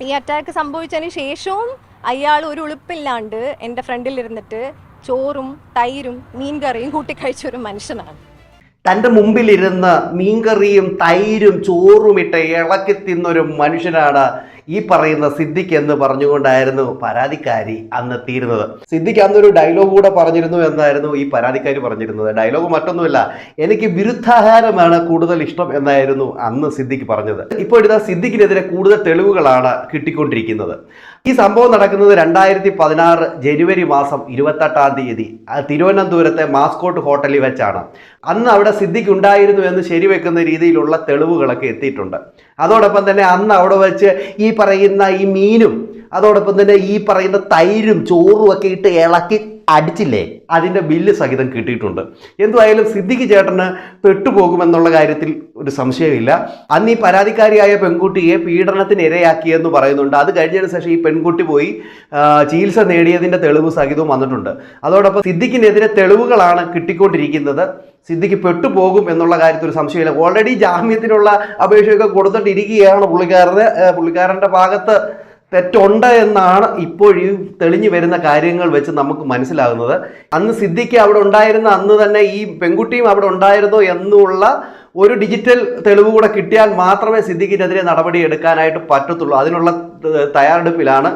ഈ അറ്റാക്ക് സംഭവിച്ചതിന് ശേഷവും അയാൾ ഒരു ഉളുപ്പില്ലാണ്ട് എൻ്റെ ഫ്രണ്ടിലിരുന്നിട്ട് ചോറും തൈരും മീൻകറിയും കൂട്ടിക്കഴിച്ച ഒരു മനുഷ്യനാണ്. തൻ്റെ മുമ്പിലിരുന്ന് മീൻകറിയും തൈരും ചോറും ഇട്ട് ഇളക്കി തിന്നൊരു മനുഷ്യനാണ് ഈ പറയുന്ന സിദ്ദിഖ് എന്ന് പറഞ്ഞുകൊണ്ടായിരുന്നു പരാതിക്കാരി അന്ന് എത്തിയിരുന്നത്. സിദ്ദിഖ് അന്നൊരു ഡയലോഗ് കൂടെ പറഞ്ഞിരുന്നു എന്നായിരുന്നു ഈ പരാതിക്കാരി പറഞ്ഞിരുന്നത്. ഡയലോഗ് മറ്റൊന്നുമില്ല, എനിക്ക് വിരുദ്ധാഹാരമാണ് കൂടുതൽ ഇഷ്ടം എന്നായിരുന്നു അന്ന് സിദ്ദിഖ് പറഞ്ഞത്. ഇപ്പോൾ ഇതാ സിദ്ദിഖിനെതിരെ കൂടുതൽ തെളിവുകളാണ് കിട്ടിക്കൊണ്ടിരിക്കുന്നത്. ഈ സംഭവം നടക്കുന്നത് 2016 ജനുവരി മാസം 28-ാം തീയതി തിരുവനന്തപുരത്തെ മാസ്കോട്ട് ഹോട്ടലിൽ വെച്ചാണ്. അന്ന് അവിടെ സിദ്ദിഖ് ഉണ്ടായിരുന്നു എന്ന് ശരിവെക്കുന്ന രീതിയിലുള്ള തെളിവുകളൊക്കെ എത്തിയിട്ടുണ്ട്. അതോടൊപ്പം തന്നെ അന്ന് അവിടെ വെച്ച് ഈ പറയുന്ന ഈ മീനും അതോടൊപ്പം തന്നെ ഈ പറയുന്ന തൈരും ചോറും ഒക്കെ ഇട്ട് ഇളക്കി അടിച്ചില്ലേ, അതിൻ്റെ ബില്ല് സഹിതം കിട്ടിയിട്ടുണ്ട്. എന്തുമായാലും സിദ്ദിഖ് ചേട്ടന് പെട്ടുപോകുമെന്നുള്ള കാര്യത്തിൽ ഒരു സംശയമില്ല. അന്ന് ഈ പരാതിക്കാരിയായ പെൺകുട്ടിയെ പീഡനത്തിന് ഇരയാക്കിയെന്ന് പറയുന്നുണ്ട്. അത് കഴിഞ്ഞതിന് ശേഷം ഈ പെൺകുട്ടി പോയി ചികിത്സ നേടിയതിൻ്റെ തെളിവ് സഹിതവും വന്നിട്ടുണ്ട്. അതോടൊപ്പം സിദ്ദിഖിനെതിരെ തെളിവുകളാണ് കിട്ടിക്കൊണ്ടിരിക്കുന്നത്. സിദ്ദിഖ് പെട്ടുപോകും എന്നുള്ള കാര്യത്തിൽ ഒരു സംശയമില്ല. ഓൾറെഡി ജാമ്യത്തിനുള്ള അപേക്ഷയൊക്കെ കൊടുത്തിട്ടിരിക്കുകയാണ്. പുള്ളിക്കാരൻ്റെ ഭാഗത്ത് തെറ്റുണ്ട് എന്നാണ് ഇപ്പോൾ ഈ തെളിഞ്ഞു വരുന്ന കാര്യങ്ങൾ വെച്ച് നമുക്ക് മനസ്സിലാകുന്നത്. അന്ന് സിദ്ദിഖ് അവിടെ ഉണ്ടായിരുന്ന അന്ന് തന്നെ ഈ പെൺകുട്ടിയും അവിടെ ഉണ്ടായിരുന്നു എന്നുള്ള ഒരു ഡിജിറ്റൽ തെളിവ് കൂടെ കിട്ടിയാൽ മാത്രമേ സിദ്ദിഖിനെതിരെ നടപടി എടുക്കാനായിട്ട് പറ്റത്തുള്ളൂ. അതിനുള്ള തയ്യാറെടുപ്പിലാണ്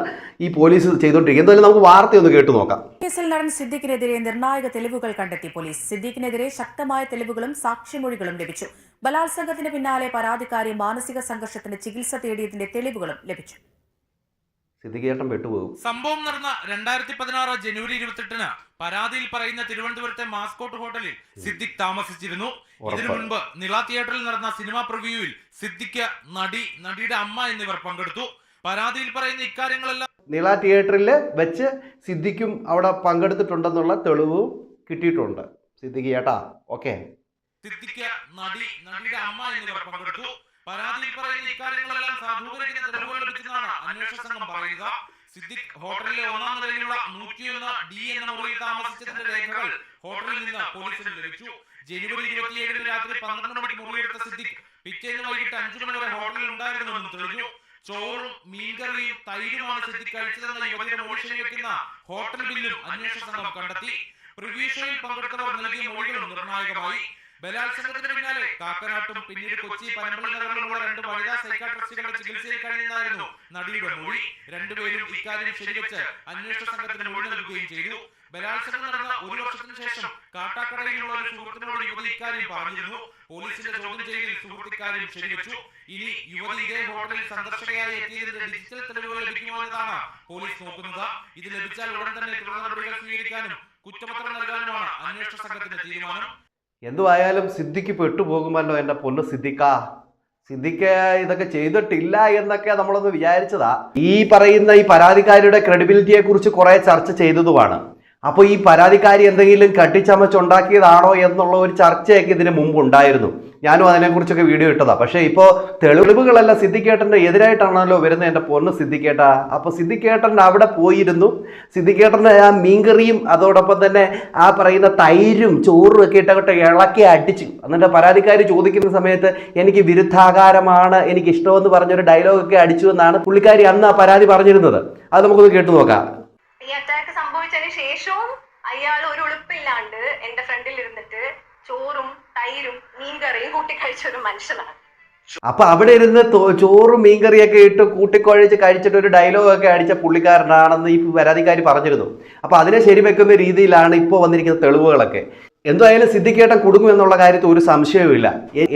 ഈ പോലീസ് ചെയ്തുകൊണ്ടിരിക്കുന്നത്. എന്തായാലും നമുക്ക് വാർത്തയൊന്ന് കേട്ടു നോക്കാം. കേസിൽ നടൻ സിദ്ദിഖിനെതിരെ നിർണായക തെളിവുകൾ കണ്ടെത്തി പോലീസ്. സിദ്ദിഖിനെതിരെ ശക്തമായ തെളിവുകളും സാക്ഷിമൊഴികളും ലഭിച്ചു. ബലാത്സംഗത്തിന് പിന്നാലെ പരാതിക്കാരി മാനസിക സംഘർഷത്തിന് ചികിത്സ തേടിയതിന്റെ തെളിവുകളും ലഭിച്ചു. സംഭവം നടന്ന 2016 ജനുവരി 28-ന് പരാതിയിൽ പറയുന്ന തിരുവനന്തപുരത്തെ മാസ്കോട്ട് ഹോട്ടലിൽ സിദ്ദിഖ് താമസിച്ചിരുന്നു. ഇതിനു മുൻപ് നിള തിയേറ്ററിൽ നടന്ന സിനിമാ പ്രിവ്യൂവിൽ സിദ്ദിഖ്, നടിയുടെ അമ്മ എന്നിവർ പങ്കെടുത്തു. പരാതിയിൽ പറയുന്ന ഇക്കാര്യങ്ങളെല്ലാം നിള തിയേറ്ററിൽ വെച്ച് സിദ്ദിഖും അവിടെ പങ്കെടുത്തിട്ടുണ്ടെന്നുള്ള തെളിവും കിട്ടിയിട്ടുണ്ട്. സിദ്ദിഖ് ചേട്ടാ ഓക്കെ. സിദ്ദിഖ്, നടിയുടെ അമ്മ എന്നിവർ പങ്കെടുത്തു. പരാതിയിൽ പറയുന്ന ഇക്കാര്യങ്ങളെല്ലാം സാധൂകരിക്കുന്ന തെളിവുകൾ ലഭിച്ചെന്നാണ് അന്വേഷണ സംഘം പറയുക. സിദ്ദിഖ് ഹോട്ടലിലെ 1-ാം നിലയിലുള്ള 101D എന്ന മുറിയിൽ താമസിച്ചതിന്റെ രേഖകൾ ഹോട്ടലിൽ നിന്ന് പോലീസിന് ലഭിച്ചു. ജനുവരി 27-ന് രാത്രി 12 മണിക്ക് മുറിയെടുത്ത സിദ്ദിഖ് പിറ്റേന്ന് വൈകിട്ട് 5 മണി വരെ ഹോട്ടലിൽ ഉണ്ടായിരുന്നുവെന്നും തെളിഞ്ഞു. ചോറും മീൻകറിയും തൈരുമാണ് സിദ്ദിഖ് കഴിച്ചതെന്ന യുവതിയുടെ മൊഴി ശരിവെക്കുന്ന ഹോട്ടൽ ബില്ലും അന്വേഷണ സംഘം കണ്ടെത്തി. പ്രിവ്യൂ ഷോയിൽ പങ്കെടുത്തവർ നൽകിയ മൊഴികളും നിർണായകമായി. ബലാത്സംഗത്തിന് പിന്നാലെ കാക്കനാട്ടും പിന്നീട് കൊച്ചി പനമ്പള്ളി നഗറിലുള്ള 2 വനിതാ സൈക്കാട്രിസ്റ്റുകളുടെ ചികിത്സയിൽ കഴിയുന്നതായിരുന്നു നടിയുടെ മൊഴി. രണ്ടുപേരും ഇക്കാര്യം ശരിവെച്ച് അന്വേഷണ സംഘത്തിന് മൊഴി നൽകുകയും ചെയ്തു. ബലാത്സംഗം നടന്ന 1 വർഷത്തിന് ശേഷം കാട്ടാക്കടയിലുള്ള ഒരു സുഹൃത്തിനോട് യുവതി ഇക്കാര്യം പറഞ്ഞിരുന്നു. പോലീസിന്റെ ചോദ്യം ചെയ്യലിൽ സുഹൃത്ത് ഇക്കാര്യം ശരിവെച്ചു. ഇനി യുവതി ഇതേ ഹോട്ടലിൽ സന്ദർശകയായി എത്തിയതിന്റെ ഡിജിറ്റൽ തെളിവുകൾ ലഭിക്കുമോ എന്നതാണ് പോലീസ് നോക്കുന്നത്. ഇത് ലഭിച്ചാൽ ഉടൻ തന്നെ തുടർ നടപടികൾ സ്വീകരിക്കാനും കുറ്റപത്രം നൽകാനുമാണ് അന്വേഷണ സംഘത്തിന്റെ തീരുമാനം. എന്തുവായാലും സിദ്ദിഖ് പെട്ടുപോകുമല്ലോ എൻ്റെ പൊന്ന് സിദ്ദിഖ് ഇതൊക്കെ ചെയ്തിട്ടില്ല എന്നൊക്കെ നമ്മളൊന്ന് വിചാരിച്ചതാ. ഈ പറയുന്ന ഈ പരാതിക്കാരിയുടെ ക്രെഡിബിലിറ്റിയെ കുറിച്ച് കുറെ ചർച്ച ചെയ്തതുമാണ്. അപ്പോൾ ഈ പരാതിക്കാരി എന്തെങ്കിലും കട്ടിച്ചമച്ചുണ്ടാക്കിയതാണോ എന്നുള്ള ഒരു ചർച്ചയൊക്കെ ഇതിന് മുമ്പ് ഉണ്ടായിരുന്നു. ഞാനും അതിനെക്കുറിച്ചൊക്കെ വീഡിയോ ഇട്ടതാ. പക്ഷേ ഇപ്പോൾ തെളിവുകളെല്ലാം സിദ്ദിഖേട്ടൻ്റെ എതിരായിട്ടാണല്ലോ വരുന്നത് എൻ്റെ പൊന്ന് സിദ്ദിഖേട്ടാ. അപ്പോൾ സിദ്ദിഖേട്ടൻ അവിടെ പോയിരുന്നു. സിദ്ദിഖേട്ടൻ്റെ ആ മീൻകറിയും അതോടൊപ്പം തന്നെ ആ പറയുന്ന തൈരും ചോറും ഒക്കെ ഇട്ടങ്ങോട്ട് ഇളക്കി അടിച്ചു. എന്നിട്ട് പരാതിക്കാരി ചോദിക്കുന്ന സമയത്ത് എനിക്ക് വിരുദ്ധാകാരമാണ്, എനിക്ക് ഇഷ്ടമെന്ന് പറഞ്ഞൊരു ഡയലോഗൊക്കെ അടിച്ചു എന്നാണ് പുള്ളിക്കാരി അന്ന് ആ പരാതി പറഞ്ഞിരുന്നത്. അത് നമുക്കൊന്ന് കേട്ടു നോക്കാം. ഈ അറ്റാക്ക് സംഭവിച്ചതിന് ശേഷവും അയാൾ ഒരു ഉളുപ്പില്ലാണ്ട് എൻ്റെ ഫ്രണ്ടിൽ ഇരുന്നിട്ട് ചോറും തൈരും മീൻകറിയും കൂട്ടിക്കഴിച്ച ഒരു മനുഷ്യനാണ്. അപ്പൊ അവിടെ ഇരുന്ന് ചോറും മീൻകറിയൊക്കെ ഇട്ട് കൂട്ടിക്കുഴച്ച് കഴിച്ചിട്ട് ഒരു ഡയലോഗൊക്കെ അടിച്ച പുള്ളിക്കാരനാണെന്ന് ഈ പരാതിക്കാരി പറഞ്ഞിരുന്നു. അപ്പൊ അതിനെ ശരിവെക്കുന്ന രീതിയിലാണ് ഇപ്പോൾ വന്നിരിക്കുന്ന തെളിവുകളൊക്കെ. എന്തായാലും സിദ്ദിഖേട്ടൻ കുടുങ്ങും എന്നുള്ള കാര്യത്തിൽ ഒരു സംശയവുമില്ല.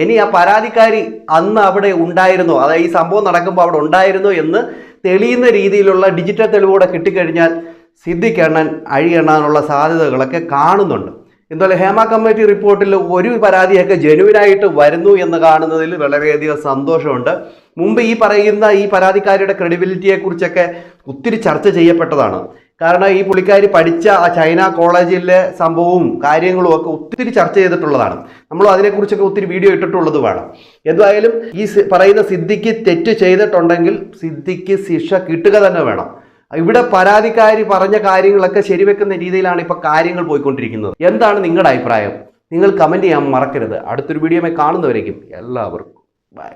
ഇനി ആ പരാതിക്കാരി അന്ന് അവിടെ ഉണ്ടായിരുന്നോ, അതായത് ഈ സംഭവം നടക്കുമ്പോൾ അവിടെ ഉണ്ടായിരുന്നോ എന്ന് തെളിയുന്ന രീതിയിലുള്ള ഡിജിറ്റൽ തെളിവൂടെ കിട്ടിക്കഴിഞ്ഞാൽ സിദ്ദിഖ് എണ്ണൻ അഴിയെണ്ണാനുള്ള സാധ്യതകളൊക്കെ കാണുന്നുണ്ട്. എന്തായാലും ഹേമ കമ്മിറ്റി റിപ്പോർട്ടിൽ ഒരു പരാതിയൊക്കെ ജെനുവിനായിട്ട് വരുന്നു എന്ന് കാണുന്നതിൽ വളരെയധികം സന്തോഷമുണ്ട്. മുമ്പ് ഈ പറയുന്ന ഈ പരാതിക്കാരിയുടെ ക്രെഡിബിലിറ്റിയെക്കുറിച്ചൊക്കെ ഒത്തിരി ചർച്ച ചെയ്യപ്പെട്ടതാണ്. കാരണം ഈ പുള്ളിക്കാരി പഠിച്ച ആ ചൈന കോളേജിലെ സംഭവവും കാര്യങ്ങളും ഒക്കെ ഒത്തിരി ചർച്ച ചെയ്തിട്ടുള്ളതാണ്. നമ്മൾ അതിനെക്കുറിച്ചൊക്കെ ഒത്തിരി വീഡിയോ ഇട്ടിട്ടുള്ളതുമാണ്. എന്തായാലും ഈ പറയുന്ന സിദ്ദിഖ് തെറ്റ് ചെയ്തിട്ടുണ്ടെങ്കിൽ സിദ്ദിഖ് ശിക്ഷ കിട്ടുക തന്നെ വേണം. ഇവിടെ പരാതിക്കാരി പറഞ്ഞ കാര്യങ്ങളൊക്കെ ശരിവെക്കുന്ന രീതിയിലാണ് ഇപ്പോൾ കാര്യങ്ങൾ പോയിക്കൊണ്ടിരിക്കുന്നത്. എന്താണ് നിങ്ങളുടെ അഭിപ്രായം? നിങ്ങൾ കമൻറ്റ് ചെയ്യാൻ മറക്കരുത്. അടുത്തൊരു വീഡിയോയുമായി കാണുന്നവരേക്കും എല്ലാവർക്കും ബൈ.